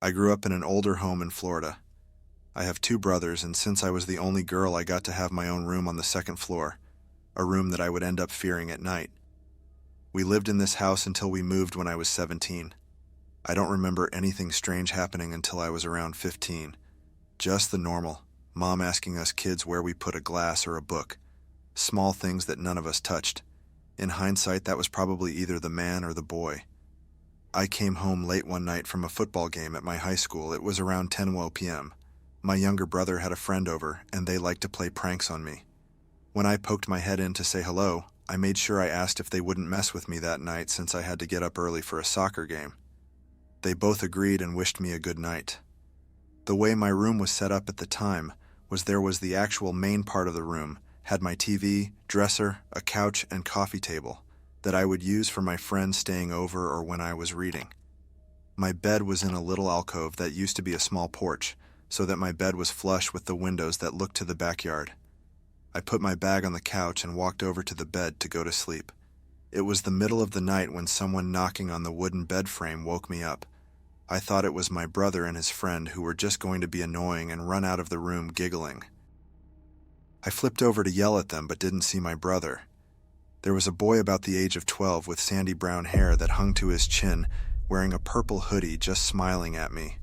I grew up in an older home in Florida. I have two brothers, and since I was the only girl, I got to have my own room on the second floor, a room that I would end up fearing at night. We lived in this house until we moved when I was 17. I don't remember anything strange happening until I was around 15. Just the normal, mom asking us kids where we put a glass or a book. Small things that none of us touched. In hindsight, that was probably either the man or the boy. I came home late one night from a football game at my high school. It was around 10 p.m. My younger brother had a friend over, and they liked to play pranks on me. When I poked my head in to say hello, I made sure I asked if they wouldn't mess with me that night since I had to get up early for a soccer game. They both agreed and wished me a good night. The way my room was set up at the time was there was the actual main part of the room, had my TV, dresser, a couch, and coffee table that I would use for my friends staying over or when I was reading. My bed was in a little alcove that used to be a small porch, so that my bed was flush with the windows that looked to the backyard. I put my bag on the couch and walked over to the bed to go to sleep. It was the middle of the night when someone knocking on the wooden bed frame woke me up. I thought it was my brother and his friend who were just going to be annoying and run out of the room giggling. I flipped over to yell at them but didn't see my brother. There was a boy about the age of 12 with sandy brown hair that hung to his chin, wearing a purple hoodie, just smiling at me,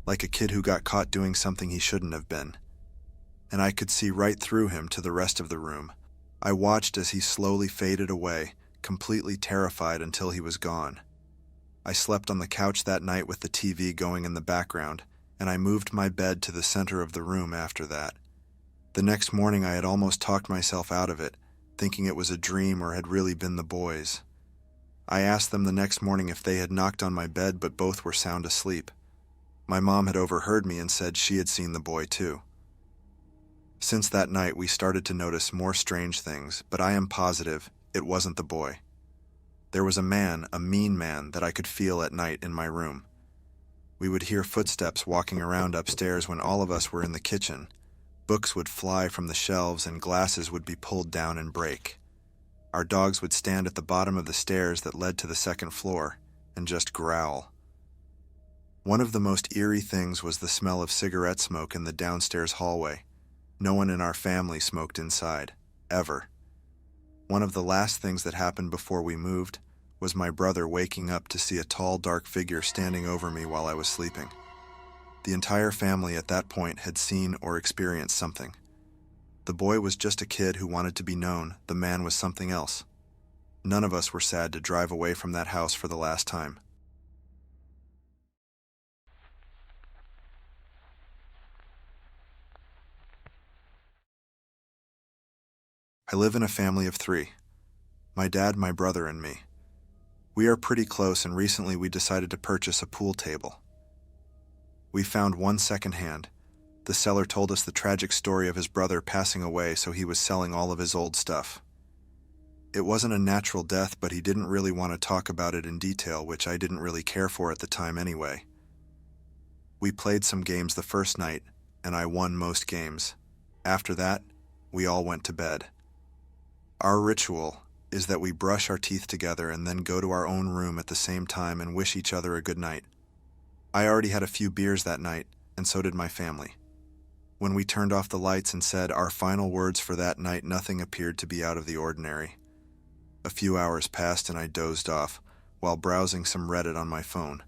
like a kid who got caught doing something he shouldn't have been. And I could see right through him to the rest of the room. I watched as he slowly faded away, completely terrified until he was gone. I slept on the couch that night with the TV going in the background, and I moved my bed to the center of the room after that. The next morning I had almost talked myself out of it, thinking it was a dream or had really been the boys. I asked them the next morning if they had knocked on my bed, but both were sound asleep. My mom had overheard me and said she had seen the boy too. Since that night, we started to notice more strange things, but I am positive it wasn't the boy. There was a man, a mean man, that I could feel at night in my room. We would hear footsteps walking around upstairs when all of us were in the kitchen. Books would fly from the shelves and glasses would be pulled down and break. Our dogs would stand at the bottom of the stairs that led to the second floor and just growl. One of the most eerie things was the smell of cigarette smoke in the downstairs hallway. No one in our family smoked inside, ever. One of the last things that happened before we moved was my brother waking up to see a tall, dark figure standing over me while I was sleeping. The entire family at that point had seen or experienced something. The boy was just a kid who wanted to be known. The man was something else. None of us were sad to drive away from that house for the last time. I live in a family of 3. My dad, my brother, and me. We are pretty close, and recently we decided to purchase a pool table. We found one secondhand. The seller told us the tragic story of his brother passing away, so he was selling all of his old stuff. It wasn't a natural death, but he didn't really want to talk about it in detail, which I didn't really care for at the time anyway. We played some games the first night, and I won most games. After that, we all went to bed. Our ritual is that we brush our teeth together and then go to our own room at the same time and wish each other a good night. I already had a few beers that night, and so did my family. When we turned off the lights and said our final words for that night, nothing appeared to be out of the ordinary. A few hours passed and I dozed off while browsing some Reddit on my phone.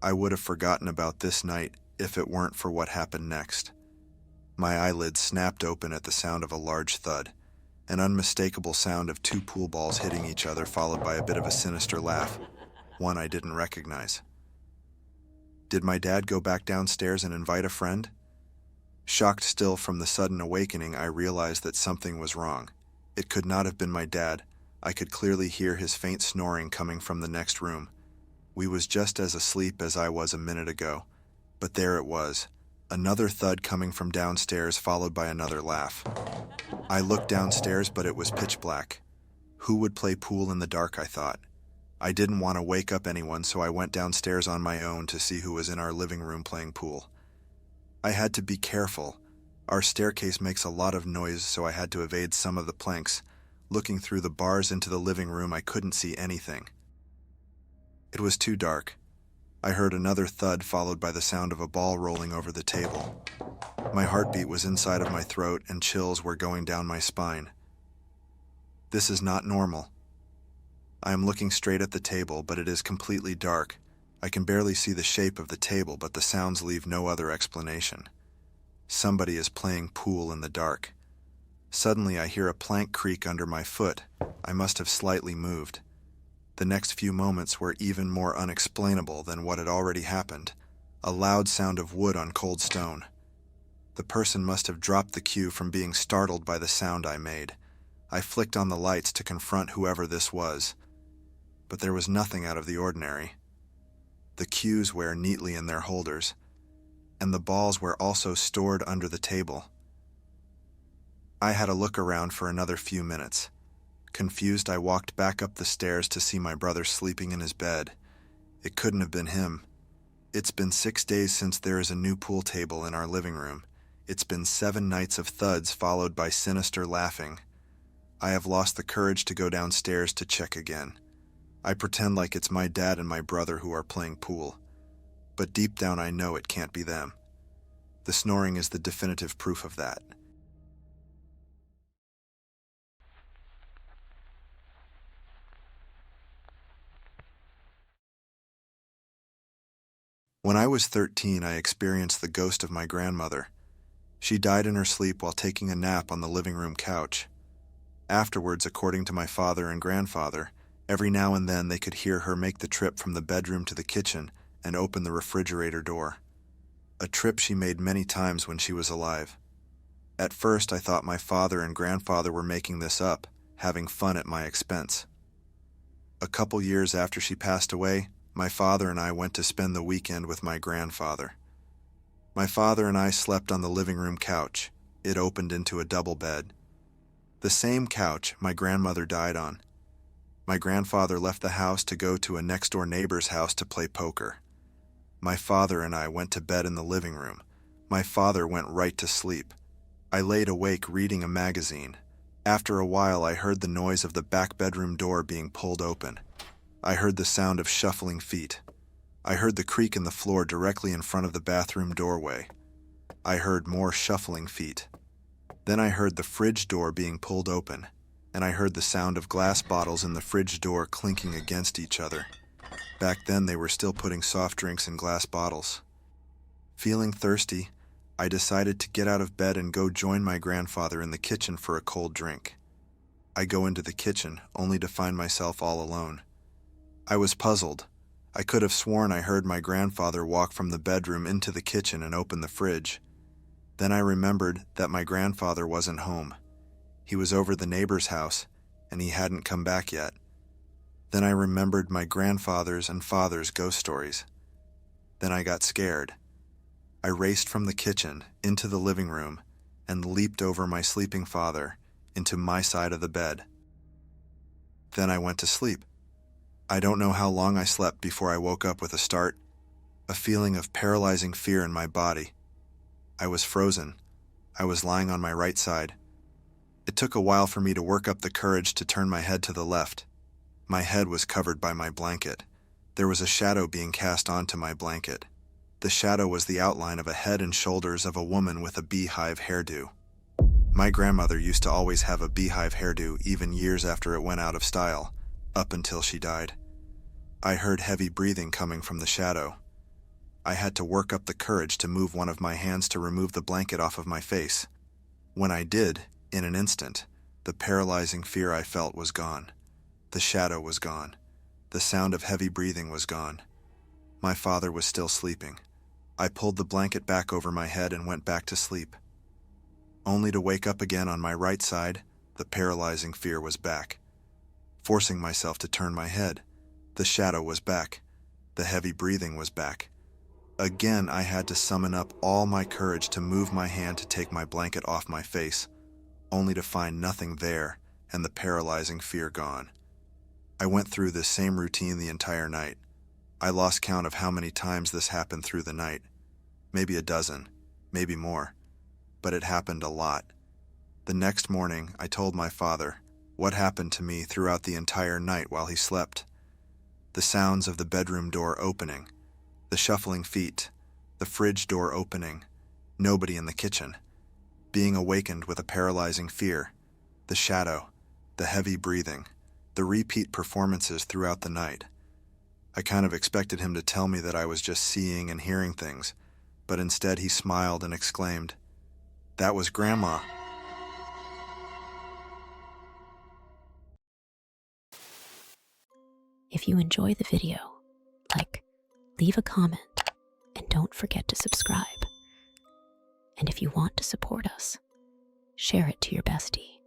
I would have forgotten about this night if it weren't for what happened next. My eyelids snapped open at the sound of a large thud. An unmistakable sound of 2 pool balls hitting each other, followed by a bit of a sinister laugh, one I didn't recognize. Did my dad go back downstairs and invite a friend? Shocked still from the sudden awakening, I realized that something was wrong. It could not have been my dad. I could clearly hear his faint snoring coming from the next room. We was just as asleep as I was a minute ago, but there it was. Another thud coming from downstairs, followed by another laugh. I looked downstairs, but it was pitch black. Who would play pool in the dark, I thought. I didn't want to wake up anyone, so I went downstairs on my own to see who was in our living room playing pool. I had to be careful. Our staircase makes a lot of noise, so I had to evade some of the planks. Looking through the bars into the living room, I couldn't see anything. It was too dark. I heard another thud followed by the sound of a ball rolling over the table. My heartbeat was inside of my throat and chills were going down my spine. This is not normal. I am looking straight at the table, but it is completely dark. I can barely see the shape of the table, but the sounds leave no other explanation. Somebody is playing pool in the dark. Suddenly, I hear a plank creak under my foot. I must have slightly moved. The next few moments were even more unexplainable than what had already happened. A loud sound of wood on cold stone. The person must have dropped the cue from being startled by the sound I made. I flicked on the lights to confront whoever this was, but there was nothing out of the ordinary. The cues were neatly in their holders, and the balls were also stored under the table. I had a look around for another few minutes. Confused, I walked back up the stairs to see my brother sleeping in his bed. It couldn't have been him. It's been 6 days since there is a new pool table in our living room. It's been 7 nights of thuds followed by sinister laughing. I have lost the courage to go downstairs to check again. I pretend like it's my dad and my brother who are playing pool. But deep down I know it can't be them. The snoring is the definitive proof of that. When I was 13, I experienced the ghost of my grandmother. She died in her sleep while taking a nap on the living room couch. Afterwards, according to my father and grandfather, every now and then they could hear her make the trip from the bedroom to the kitchen and open the refrigerator door. A trip she made many times when she was alive. At first, I thought my father and grandfather were making this up, having fun at my expense. A couple years after she passed away, my father and I went to spend the weekend with my grandfather. My father and I slept on the living room couch. It opened into a double bed. The same couch my grandmother died on. My grandfather left the house to go to a next-door neighbor's house to play poker. My father and I went to bed in the living room. My father went right to sleep. I laid awake reading a magazine. After a while, I heard the noise of the back bedroom door being pulled open. I heard the sound of shuffling feet. I heard the creak in the floor directly in front of the bathroom doorway. I heard more shuffling feet. Then I heard the fridge door being pulled open, and I heard the sound of glass bottles in the fridge door clinking against each other. Back then, they were still putting soft drinks in glass bottles. Feeling thirsty, I decided to get out of bed and go join my grandfather in the kitchen for a cold drink. I go into the kitchen, only to find myself all alone. I was puzzled. I could have sworn I heard my grandfather walk from the bedroom into the kitchen and open the fridge. Then I remembered that my grandfather wasn't home. He was over the neighbor's house, and he hadn't come back yet. Then I remembered my grandfather's and father's ghost stories. Then I got scared. I raced from the kitchen into the living room and leaped over my sleeping father into my side of the bed. Then I went to sleep. I don't know how long I slept before I woke up with a start, a feeling of paralyzing fear in my body. I was frozen. I was lying on my right side. It took a while for me to work up the courage to turn my head to the left. My head was covered by my blanket. There was a shadow being cast onto my blanket. The shadow was the outline of a head and shoulders of a woman with a beehive hairdo. My grandmother used to always have a beehive hairdo even years after it went out of style, up until she died. I heard heavy breathing coming from the shadow. I had to work up the courage to move one of my hands to remove the blanket off of my face. When I did, in an instant, the paralyzing fear I felt was gone. The shadow was gone. The sound of heavy breathing was gone. My father was still sleeping. I pulled the blanket back over my head and went back to sleep. Only to wake up again on my right side, the paralyzing fear was back. Forcing myself to turn my head, the shadow was back. The heavy breathing was back. Again, I had to summon up all my courage to move my hand to take my blanket off my face, only to find nothing there and the paralyzing fear gone. I went through this same routine the entire night. I lost count of how many times this happened through the night. Maybe a dozen, maybe more. But it happened a lot. The next morning, I told my father what happened to me throughout the entire night while he slept. The sounds of the bedroom door opening, The shuffling feet, the fridge door opening, nobody in the kitchen. Being awakened with a paralyzing fear, the shadow, the heavy breathing, the repeat performances throughout the night. I kind of expected him to tell me that I was just seeing and hearing things, but instead he smiled and exclaimed, "That was Grandma." If you enjoy the video, leave a comment, and don't forget to subscribe. And if you want to support us, share it to your bestie.